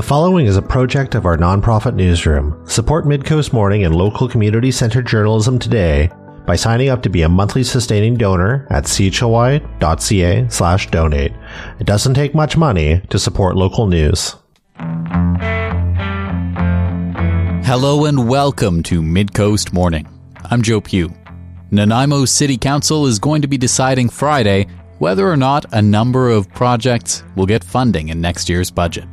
The following is a project of our nonprofit newsroom. Support Midcoast Morning and local community-centered journalism today by signing up to be a monthly sustaining donor at chly.ca/donate. It doesn't take much money to support local news. Hello and welcome to Midcoast Morning. I'm Joe Pugh. Nanaimo City Council is going to be deciding Friday whether or not a number of projects will get funding in next year's budget.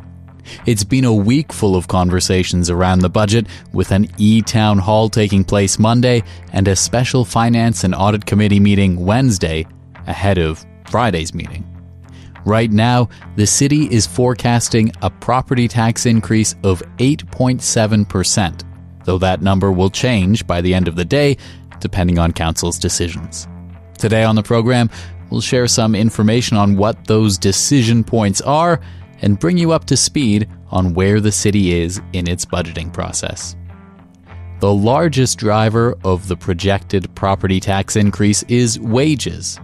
It's been a week full of conversations around the budget, with an e-town hall taking place Monday and a special Finance and Audit Committee meeting Wednesday ahead of Friday's meeting. Right now, the city is forecasting a property tax increase of 8.7%, though that number will change by the end of the day, depending on council's decisions. Today on the program, we'll share some information on what those decision points are and bring you up to speed on where the city is in its budgeting process. The largest driver of the projected property tax increase is wages.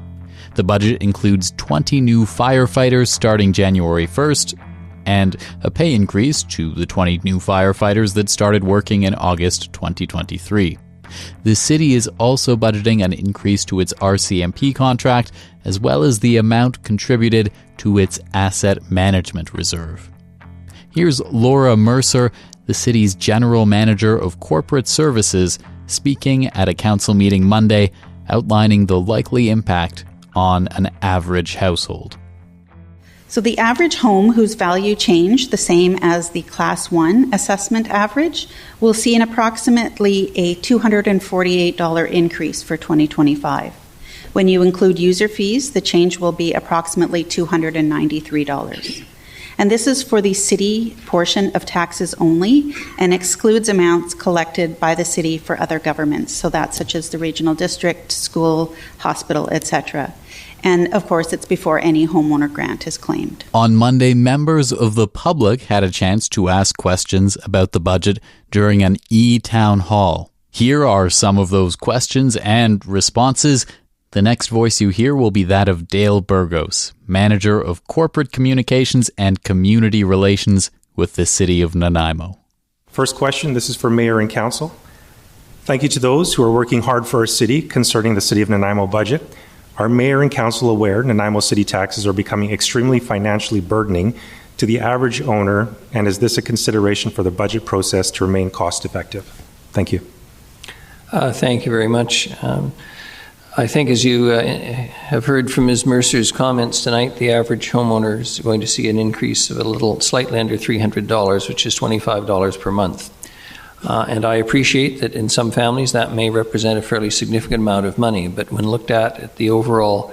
The budget includes 20 new firefighters starting January 1st and a pay increase to the 20 new firefighters that started working in August 2023. The city is also budgeting an increase to its RCMP contract, as well as the amount contributed to its asset management reserve. Here's Laura Mercer, the city's general manager of corporate services, speaking at a council meeting Monday, outlining the likely impact on an average household. So the average home whose value changed the same as the Class 1 assessment average will see an approximately a $248 increase for 2025. When you include user fees, the change will be approximately $293. And this is for the city portion of taxes only and excludes amounts collected by the city for other governments. So that's such as the regional district, school, hospital, etc. And, of course, it's before any homeowner grant is claimed. On Monday, members of the public had a chance to ask questions about the budget during an e-town hall. Here are some of those questions and responses. The next voice you hear will be that of Dale Burgos, Manager of Corporate Communications and Community Relations with the City of Nanaimo. First question, this is for Mayor and Council. Thank you to those who are working hard for our city concerning the City of Nanaimo budget. Are Mayor and Council aware Nanaimo city taxes are becoming extremely financially burdening to the average owner, and is this a consideration for the budget process to remain cost effective? Thank you. Thank you very much. I think, as you have heard from Ms. Mercer's comments tonight, the average homeowner is going to see an increase of slightly under $300, which is $25 per month. And I appreciate that in some families that may represent a fairly significant amount of money, but when looked at the overall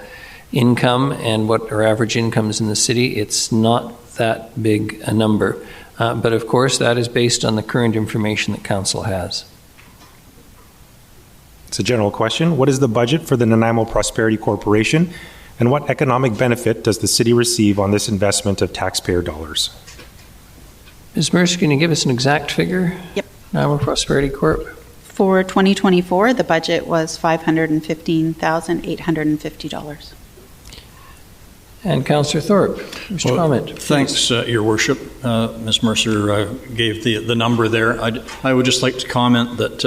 income and what our average income is in the city, it's not that big a number. But of course, that is based on the current information that Council has. It's a general question. What is the budget for the Nanaimo Prosperity Corporation, and what economic benefit does the city receive on this investment of taxpayer dollars? Ms. Mercer, can you give us an exact figure? Yep. Nanaimo Prosperity Corp. For 2024, the budget was $515,850. And Councillor Thorpe, Mr. Comment. Thanks, Your Worship. Ms. Mercer gave the number there. I would just like to comment that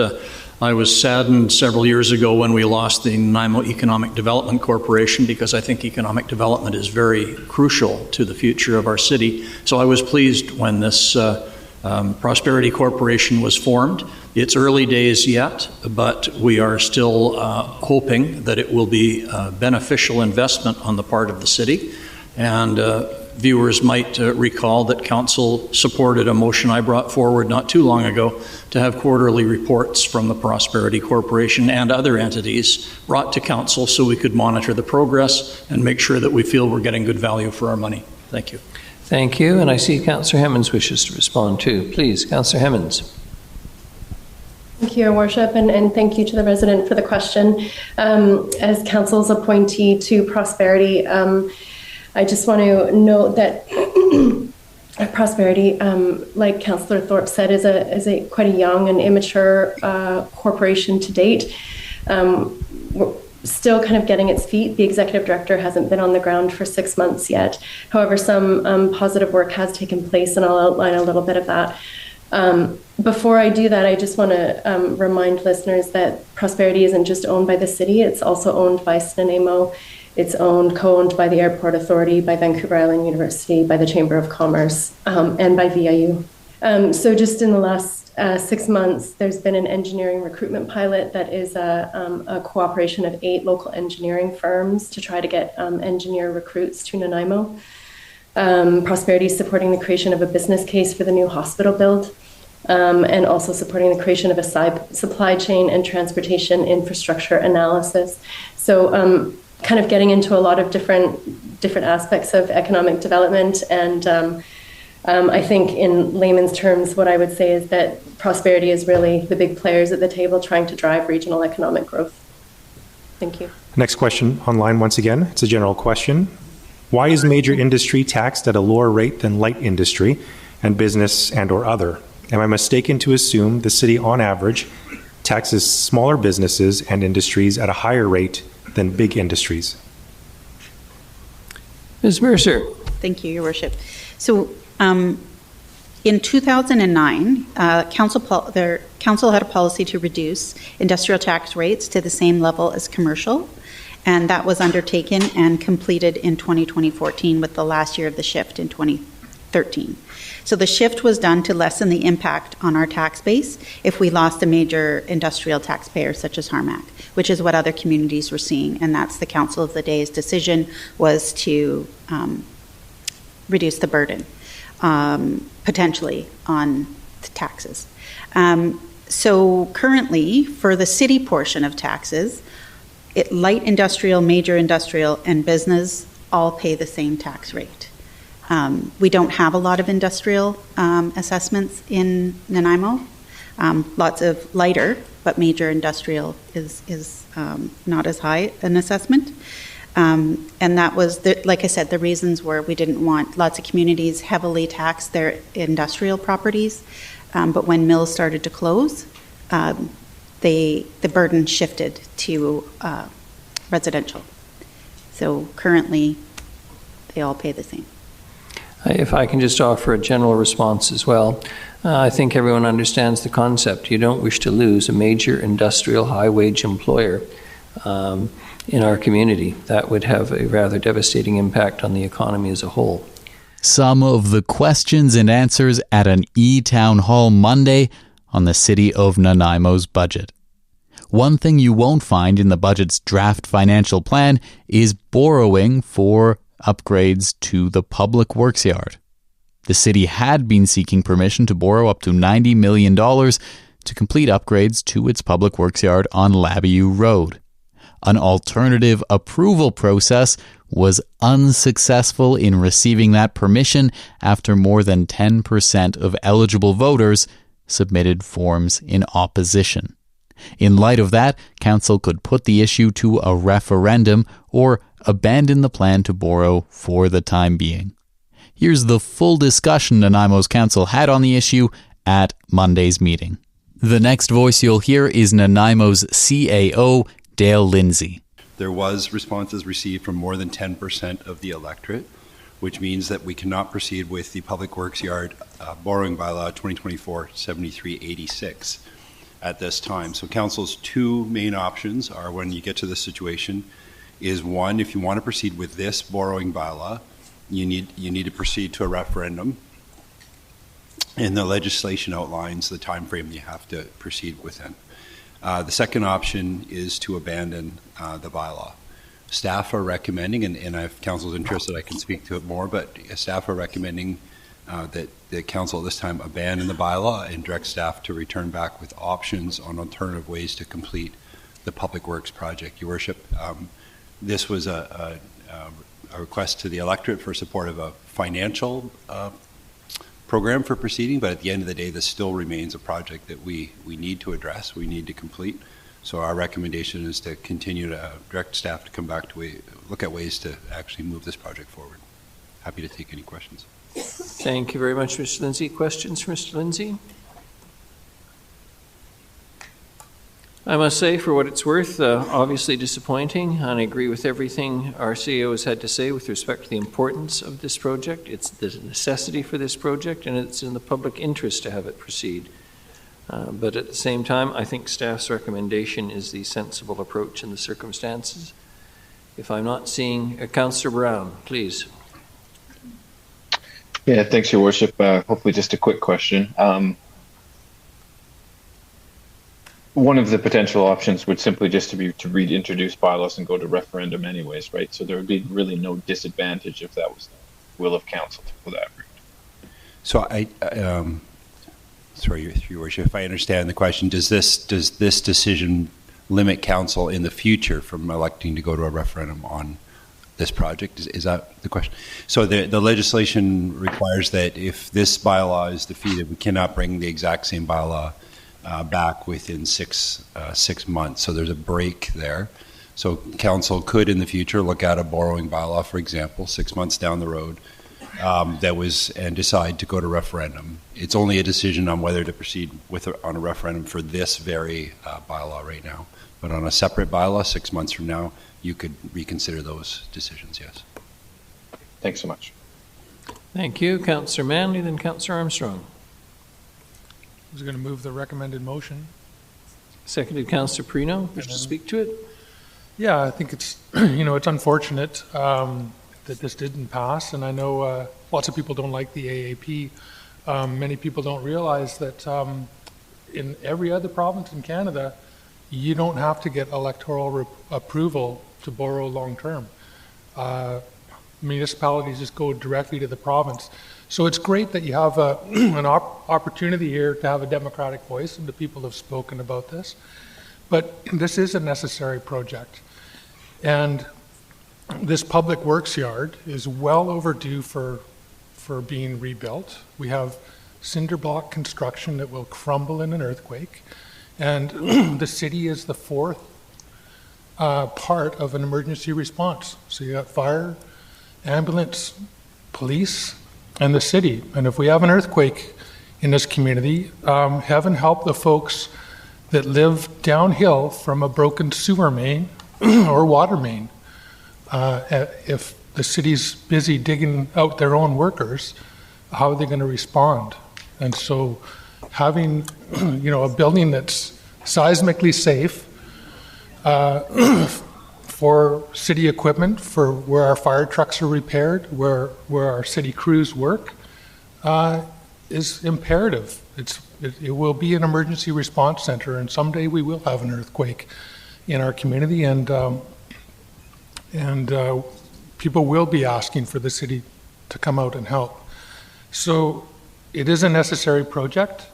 I was saddened several years ago when we lost the Nanaimo Economic Development Corporation, because I think economic development is very crucial to the future of our city. So I was pleased when this Prosperity Corporation was formed. It's early days yet, but we are still hoping that it will be a beneficial investment on the part of the city. And viewers might recall that Council supported a motion I brought forward not too long ago to have quarterly reports from the Prosperity Corporation and other entities brought to Council so we could monitor the progress and make sure that we feel we're getting good value for our money. Thank you. Thank you. And I see Councillor Hemmons wishes to respond too. Please, Councillor Hemmons. Thank you, Your Worship, and thank you to the resident for the question. As Council's appointee to Prosperity, I just want to note that Prosperity, like Councillor Thorpe said, is quite a young and immature corporation to date. still kind of getting its feet. The executive director hasn't been on the ground for 6 months yet. However, some positive work has taken place, and I'll outline a little bit of that. Before I do that, I just want to remind listeners that Prosperity isn't just owned by the city, it's also owned by Nanaimo. It's co-owned by the Airport Authority, by Vancouver Island University, by the Chamber of Commerce, and by VIU. So just in the last 6 months, there's been an engineering recruitment pilot that is a cooperation of 8 local engineering firms to try to get engineer recruits to Nanaimo. Prosperity is supporting the creation of a business case for the new hospital build, and also supporting the creation of a supply chain and transportation infrastructure analysis. So kind of getting into a lot of different aspects of economic development. And I think in layman's terms, what I would say is that Prosperity is really the big players at the table trying to drive regional economic growth. Thank you. Next question online once again. It's a general question. Why is major industry taxed at a lower rate than light industry and business and or other? Am I mistaken to assume the city on average taxes smaller businesses and industries at a higher rate than big industries? Ms. Mercer. Thank you, Your Worship. So in 2009, council had a policy to reduce industrial tax rates to the same level as commercial, and that was undertaken and completed in 2014 with the last year of the shift in 2013. So the shift was done to lessen the impact on our tax base if we lost a major industrial taxpayer such as Harmac, which is what other communities were seeing, and that's the Council of the Day's decision, was to reduce the burden potentially on the taxes. So currently, for the city portion of taxes, light industrial, major industrial, and business all pay the same tax rate. We don't have a lot of industrial assessments in Nanaimo. Lots of lighter, but major industrial is not as high an assessment. And that was, like I said, the reasons were we didn't want lots of communities heavily tax their industrial properties. But when mills started to close, the burden shifted to residential. So currently, they all pay the same. If I can just offer a general response as well. I think everyone understands the concept. You don't wish to lose a major industrial high-wage employer in our community. That would have a rather devastating impact on the economy as a whole. Some of the questions and answers at an e-town hall Monday on the City of Nanaimo's budget. One thing you won't find in the budget's draft financial plan is borrowing for upgrades to the public works yard. The city had been seeking permission to borrow up to $90 million to complete upgrades to its public works yard on Labbayou Road. An alternative approval process was unsuccessful in receiving that permission after more than 10% of eligible voters submitted forms in opposition. In light of that, Council could put the issue to a referendum or abandon the plan to borrow for the time being. Here's the full discussion Nanaimo's Council had on the issue at Monday's meeting. The next voice you'll hear is Nanaimo's CAO, Dale Lindsay. There was responses received from more than 10% of the electorate, which means that we cannot proceed with the Public Works Yard borrowing bylaw 2024-7386 at this time. So Council's two main options are, when you get to this situation, is one, if you want to proceed with this borrowing bylaw, you need to proceed to a referendum, and the legislation outlines the time frame you have to proceed within. The second option is to abandon the bylaw. Staff are recommending, and if Council's interested, I can speak to it more, but staff are recommending that the Council at this time abandon the bylaw and direct staff to return back with options on alternative ways to complete the public works project. Your Worship, this was a request to the electorate for support of a financial program for proceeding, but at the end of the day, this still remains a project that we need to address, we need to complete. So our recommendation is to continue to direct staff to come back to look at ways to actually move this project forward. Happy to take any questions. Thank you very much, Mr. Lindsay. Questions for Mr. Lindsay? I must say, for what it's worth, obviously disappointing, and I agree with everything our CEO has had to say with respect to the importance of this project. It's the necessity for this project, and it's in the public interest to have it proceed. But at the same time, I think staff's recommendation is the sensible approach in the circumstances. If I'm not seeing Councillor Brown, please. Yeah, thanks, Your Worship. Hopefully just a quick question. One of the potential options would simply just to be to reintroduce bylaws and go to referendum anyways, right? So there would be really no disadvantage if that was the will of council to go that route. So sorry, Your Worship, if I understand the question, does this decision limit council in the future from electing to go to a referendum on this project? Is that the question? So the legislation requires that if this bylaw is defeated, we cannot bring the exact same bylaw back within six months. So there's a break there. So council could in the future look at a borrowing bylaw, for example, 6 months down the road, and decide to go to referendum. It's only a decision on whether to proceed on a referendum for this very bylaw right now. But on a separate bylaw, 6 months from now, you could reconsider those decisions, yes. Thanks so much. Thank you. Councillor Manley, then Councillor Armstrong. I was going to move the recommended motion. Seconded Councillor Perino. Wish to speak to it? Yeah, I think it's, it's unfortunate that this didn't pass, and I know lots of people don't like the AAP. Many people don't realize that in every other province in Canada, you don't have to get electoral approval to borrow long-term. Municipalities just go directly to the province. So it's great that you have an opportunity here to have a democratic voice, and the people have spoken about this. But this is a necessary project. And this public works yard is well overdue for being rebuilt. We have cinder block construction that will crumble in an earthquake. And the city is the fourth part of an emergency response. So you got fire, ambulance, police, and the city. And if we have an earthquake in this community, heaven help the folks that live downhill from a broken sewer main or water main. If the city's busy digging out their own workers, how are they going to respond? And so having, a building that's seismically safe for city equipment, for where our fire trucks are repaired, where our city crews work, is imperative. It will be an emergency response center, and someday we will have an earthquake in our community, and people will be asking for the city to come out and help. So it is a necessary project.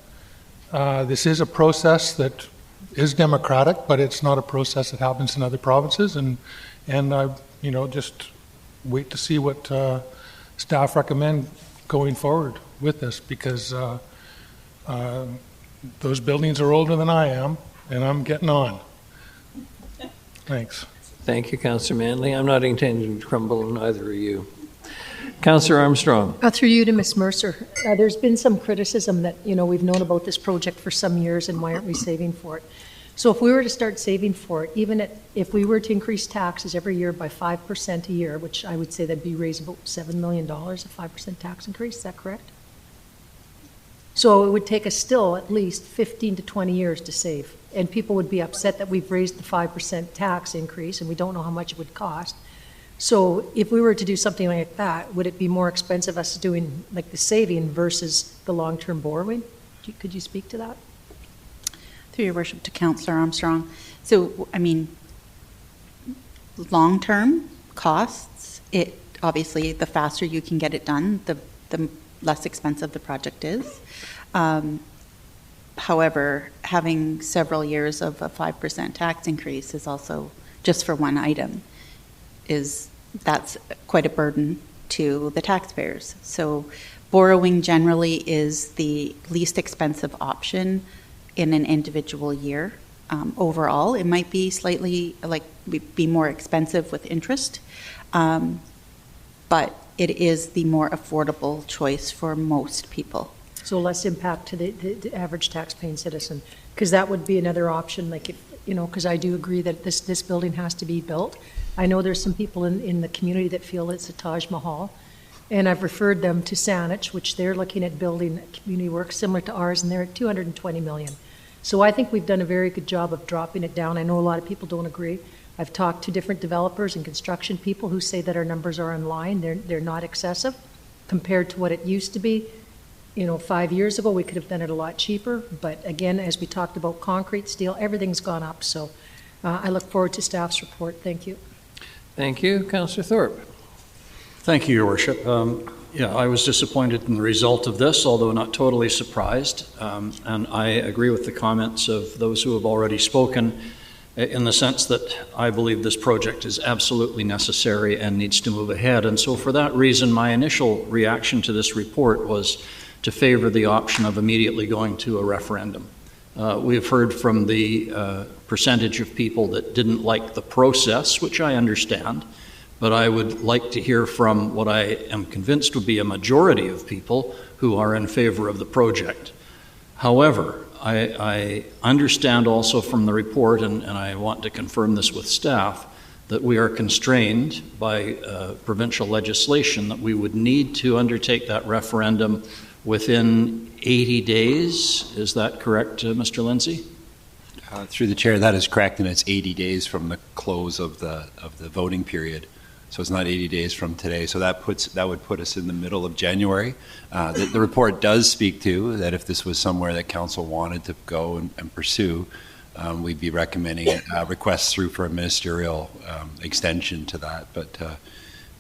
This is a process that is democratic, but it's not a process that happens in other provinces, and just wait to see what staff recommend going forward with this, because those buildings are older than I am, and I'm getting on. Thanks. Thank you, Councillor Manley. I'm not intending to crumble, and neither are you. Councillor Armstrong. Through you to Ms. Mercer. There's been some criticism that, we've known about this project for some years, and why aren't we saving for it? So if we were to start saving for it, even if we were to increase taxes every year by 5% a year, which I would say that'd be raise about $7 million, a 5% tax increase, is that correct? So it would take us still at least 15 to 20 years to save. And people would be upset that we've raised the 5% tax increase and we don't know how much it would cost. So if we were to do something like that, would it be more expensive us doing like the saving versus the long-term borrowing? Could you speak to that? Through your worship to Councillor Armstrong. So, long-term costs, obviously the faster you can get it done, the less expensive the project is. However, having several years of a 5% tax increase is also, just for one item, that's quite a burden to the taxpayers. So borrowing generally is the least expensive option in an individual year. Overall, it might be slightly be more expensive with interest, but it is the more affordable choice for most people. So less impact to the average tax-paying citizen, because that would be another option. Like because I do agree that this building has to be built. I know there's some people in the community that feel it's a Taj Mahal, and I've referred them to Saanich, which they're looking at building community work similar to ours, and they're at $220 million. So I think we've done a very good job of dropping it down. I know a lot of people don't agree. I've talked to different developers and construction people who say that our numbers are in line. They're not excessive compared to what it used to be. 5 years ago, we could have done it a lot cheaper. But again, as we talked about concrete, steel, everything's gone up. So I look forward to staff's report. Thank you. Thank you. Councillor Thorpe. Thank you, Your Worship. I was disappointed in the result of this, although not totally surprised. And I agree with the comments of those who have already spoken in the sense that I believe this project is absolutely necessary and needs to move ahead. And so for that reason, my initial reaction to this report was to favor the option of immediately going to a referendum. We've heard from the percentage of people that didn't like the process, which I understand, but I would like to hear from what I am convinced would be a majority of people who are in favor of the project. However, I understand also from the report, and I want to confirm this with staff, that we are constrained by provincial legislation that we would need to undertake that referendum within 80 days. Is that correct, Mr. Lindsay? Through the chair, that is correct, and it's 80 days from the close of the voting period. So it's not 80 days from today. So that would put us in the middle of January. The report does speak to that if this was somewhere that council wanted to go and pursue, we'd be recommending requests through for a ministerial extension to that.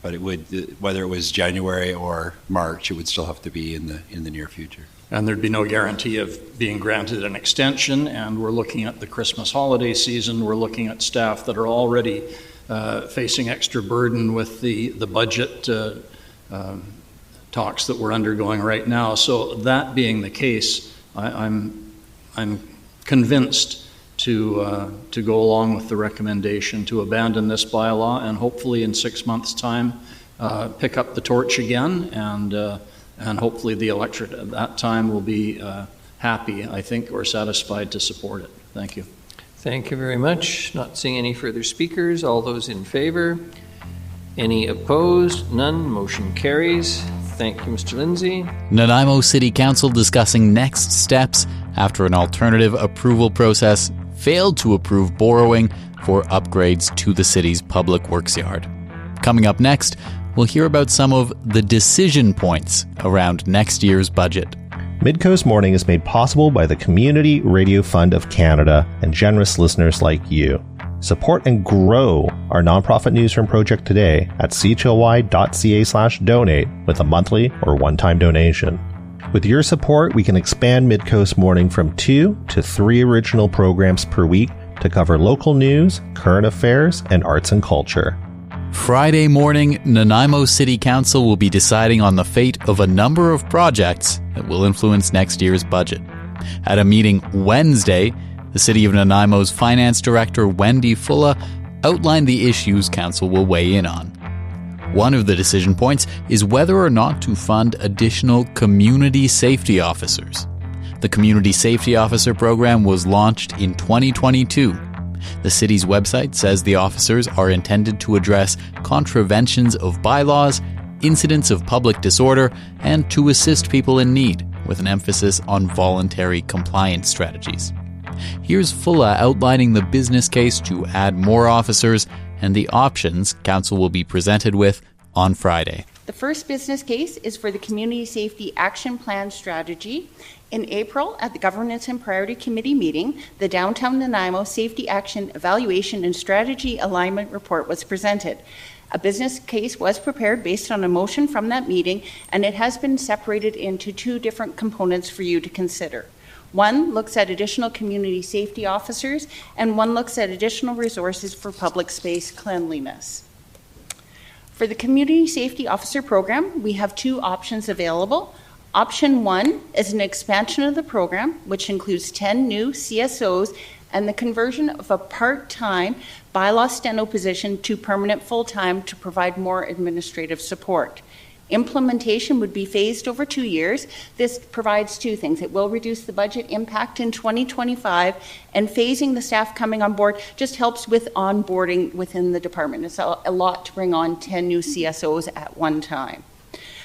But it would, whether it was January or March, it would still have to be in the near future. And there'd be no guarantee of being granted an extension. And we're looking at the Christmas holiday season. We're looking at staff that are already facing extra burden with the budget talks that we're undergoing right now. So that being the case, I'm convinced to go along with the recommendation to abandon this bylaw and hopefully in 6 months' time pick up the torch again, and hopefully the electorate at that time will be happy, I think, or satisfied to support it. Thank you. Thank you very much. Not seeing any further speakers. All those in favor? Any opposed? None. Motion carries. Thank you, Mr. Lindsay. Nanaimo City Council discussing next steps after an alternative approval process failed to approve borrowing for upgrades to the city's public works yard. Coming up next, we'll hear about some of the decision points around next year's budget. Midcoast Morning is made possible by the Community Radio Fund of Canada and generous listeners like you. Support and grow our nonprofit newsroom project today at chly.ca/donate with a monthly or one-time donation. With your support, we can expand Midcoast Morning from 2 to 3 original programs per week to cover local news, current affairs, and arts and culture. Friday morning, Nanaimo City Council will be deciding on the fate of a number of projects that will influence next year's budget. At a meeting Wednesday, the City of Nanaimo's Finance Director, Wendy Fulla, outlined the issues Council will weigh in on. One of the decision points is whether or not to fund additional community safety officers. The Community Safety Officer program was launched in 2022. The city's website says the officers are intended to address contraventions of bylaws, incidents of public disorder, and to assist people in need, with an emphasis on voluntary compliance strategies. Here's Fulla outlining the business case to add more officers and the options Council will be presented with on Friday. The first business case is for the Community Safety Action Plan strategy. In April, at the Governance and Priority Committee meeting, the Downtown Nanaimo Safety Action Evaluation and Strategy Alignment Report was presented. A business case was prepared based on a motion from that meeting, and it has been separated into 2 different components for you to consider. One looks at additional community safety officers, and one looks at additional resources for public space cleanliness. For the Community Safety Officer Program, we have 2 options available. Option 1 is an expansion of the program, which includes 10 new CSOs and the conversion of a part-time bylaw steno position to permanent full-time to provide more administrative support. Implementation would be phased over 2 years. This provides two things. It will reduce the budget impact in 2025, and phasing the staff coming on board just helps with onboarding within the department. It's a lot to bring on 10 new CSOs at one time.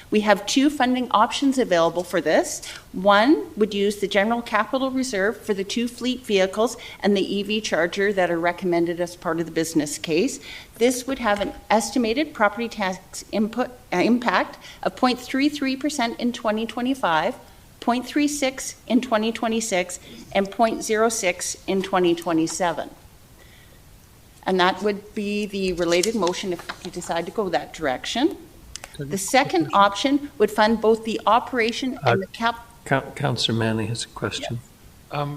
We have two funding options available for this. One would use the general capital reserve for the 2 fleet vehicles and the EV charger that are recommended as part of the business case. This would have an estimated property tax impact of 0.33% in 2025, 0.36 in 2026, and 0.06 in 2027. And that would be the related motion if you decide to go that direction. The second option would fund both the operation and the Councillor Manley has a question.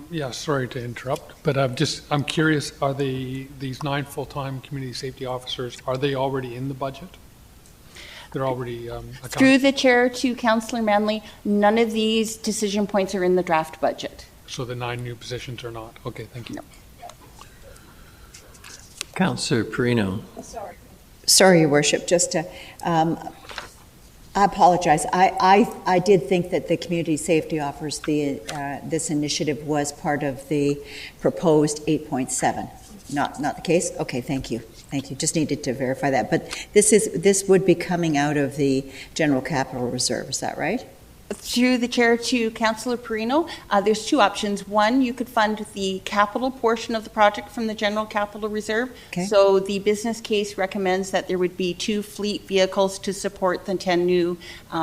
Yeah, sorry to interrupt, but I'm curious, are these 9 full-time community safety officers, are they already in the budget? They're already Through the chair to Councillor Manley, none of these decision points are in the draft budget. So the 9 new positions are not? Okay, thank you. No. Councillor Perino. Sorry, Your Worship, just to, I apologize. I did think that the community safety offers this initiative was part of the proposed 8.7. Not the case? Okay, thank you. Thank you. Just needed to verify that. But this would be coming out of the general capital reserve, is that right? Through the chair to Councillor Perino, there's two options. One, you could fund the capital portion of the project from the general capital reserve. Okay. So the business case recommends that there would be 2 fleet vehicles to support the 10 new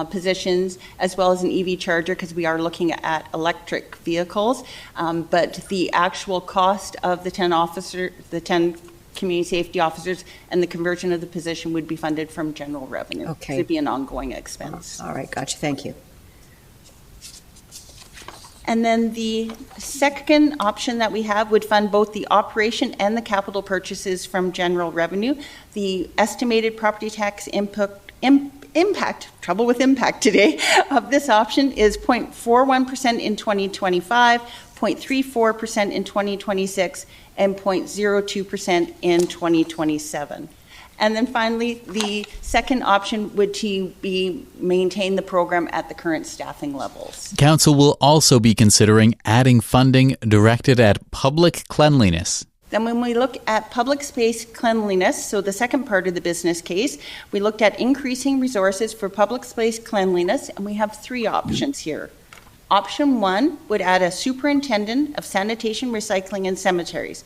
positions, as well as an EV charger, because we are looking at electric vehicles. But the actual cost of the 10 community safety officers and the conversion of the position would be funded from general revenue. Okay. It would be an ongoing expense. All right, gotcha. Thank you. And then the second option that we have would fund both the operation and the capital purchases from general revenue. The estimated property tax impact, trouble with impact today, of this option is 0.41% in 2025, 0.34% in 2026, and 0.02% in 2027. And then finally, the second option would be maintain the program at the current staffing levels. Council will also be considering adding funding directed at public cleanliness. Then when we look at public space cleanliness, so the second part of the business case, we looked at increasing resources for public space cleanliness, and we have 3 options here. Option 1 would add a superintendent of sanitation, recycling, and cemeteries.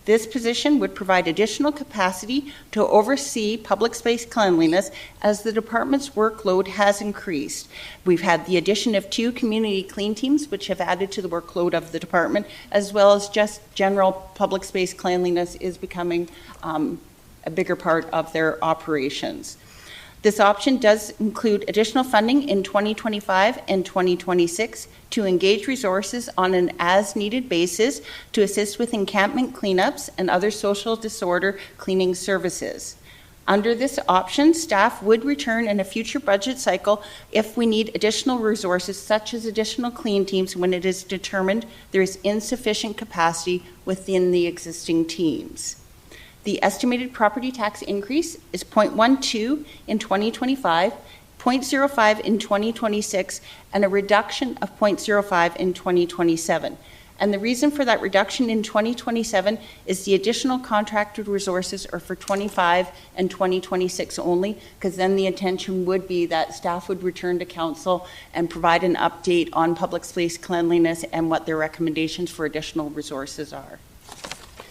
This position would provide additional capacity to oversee public space cleanliness as the department's workload has increased. We've had the addition of 2 community clean teams, which have added to the workload of the department, as well as just general public space cleanliness is becoming a bigger part of their operations. This option does include additional funding in 2025 and 2026 to engage resources on an as-needed basis to assist with encampment cleanups and other social disorder cleaning services. Under this option, staff would return in a future budget cycle if we need additional resources, such as additional clean teams, when it is determined there is insufficient capacity within the existing teams. The estimated property tax increase is 0.12 in 2025, 0.05 in 2026, and a reduction of 0.05 in 2027. And the reason for that reduction in 2027 is the additional contracted resources are for 25 and 2026 only, because then the intention would be that staff would return to council and provide an update on public space cleanliness and what their recommendations for additional resources are.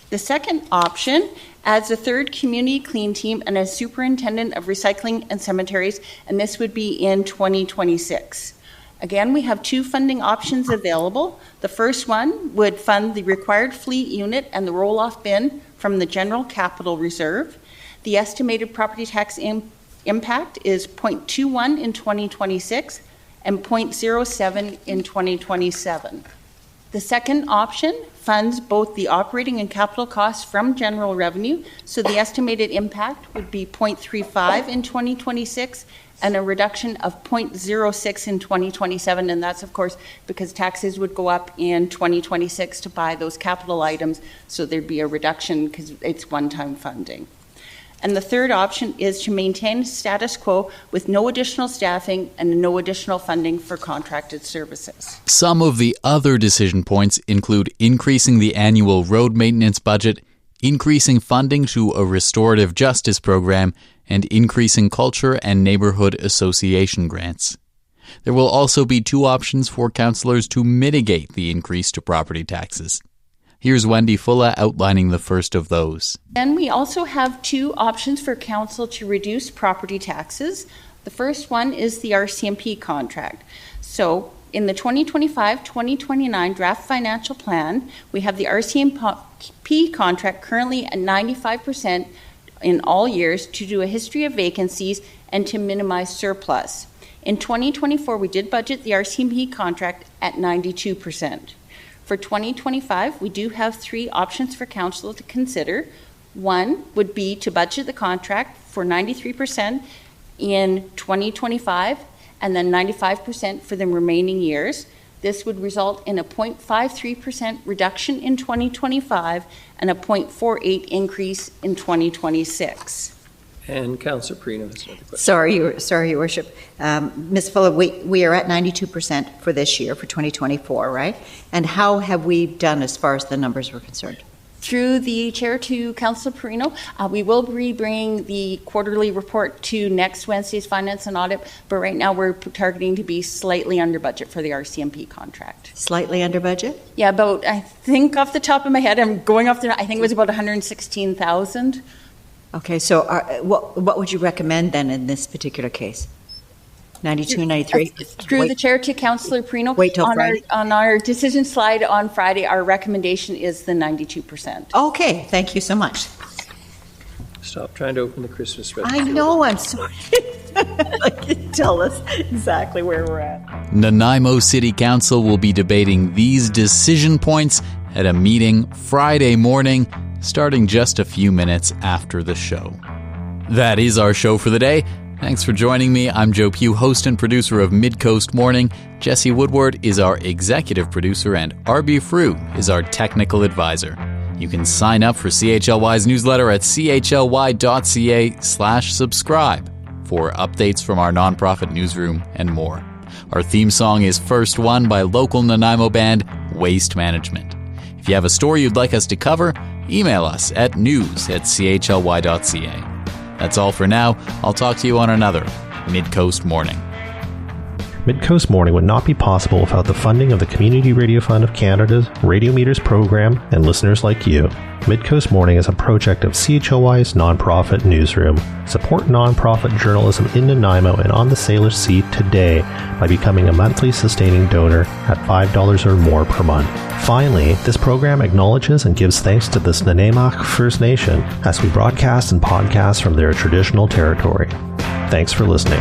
The second option adds a 3rd community clean team and a superintendent of recycling and cemeteries, and this would be in 2026. Again, we have 2 funding options available. The first one would fund the required fleet unit and the roll-off bin from the general capital reserve. The estimated property tax impact is 0.21 in 2026 and 0.07 in 2027. The second option funds both the operating and capital costs from general revenue, so the estimated impact would be 0.35 in 2026 and a reduction of 0.06 in 2027, and that's of course because taxes would go up in 2026 to buy those capital items, so there'd be a reduction because it's one-time funding. And the third option is to maintain status quo with no additional staffing and no additional funding for contracted services. Some of the other decision points include increasing the annual road maintenance budget, increasing funding to a restorative justice program, and increasing culture and neighborhood association grants. There will also be two options for councillors to mitigate the increase to property taxes. Here's Wendy Fulla outlining the first of those. Then we also have two options for council to reduce property taxes. The first one is the RCMP contract. So in the 2025-2029 draft financial plan, we have the RCMP contract currently at 95% in all years to do a history of vacancies and to minimize surplus. In 2024, we did budget the RCMP contract at 92%. For 2025, we do have three options for council to consider. One would be to budget the contract for 93% in 2025 and then 95% for the remaining years. This would result in a 0.53% reduction in 2025 and a 0.48 increase in 2026. And Councillor Perino has another question. Sorry, Your Worship. Ms. Fuller, we are at 92% for this year, for 2024, right? And how have we done as far as the numbers were concerned? Through the chair to Councillor Perino, we will be bringing the quarterly report to next Wednesday's Finance and Audit, but right now we're targeting to be slightly under budget for the RCMP contract. Slightly under budget? Yeah, about, I think off the top of my head, I think it was about 116,000. Okay, so what would you recommend then in this particular case? 92, 93? Through the chair to Councillor Perino. Wait till Friday. On our decision slide on Friday, our recommendation is the 92%. Okay, thank you so much. Stop trying to open the Christmas register. I know, I'm sorry. Tell us exactly where we're at. Nanaimo City Council will be debating these decision points at a meeting Friday morning, starting just a few minutes after the show. That is our show for the day. Thanks for joining me. I'm Joe Pugh, host and producer of Midcoast Morning. Jesse Woodward is our executive producer, and R.B. Frew is our technical advisor. You can sign up for CHLY's newsletter at chly.ca/subscribe for updates from our nonprofit newsroom and more. Our theme song is First One by local Nanaimo band Waste Management. If you have a story you'd like us to cover, email us at news@chly.ca. That's all for now. I'll talk to you on another Midcoast Morning. Midcoast Morning would not be possible without the funding of the Community Radio Fund of Canada's Radio Meters program and listeners like you. Midcoast Morning is a project of CHLY's nonprofit newsroom. Support nonprofit journalism in Nanaimo and on the Salish Sea today by becoming a monthly sustaining donor at $5 or more per month. Finally, this program acknowledges and gives thanks to the Nanaimo First Nation as we broadcast and podcast from their traditional territory. Thanks for listening.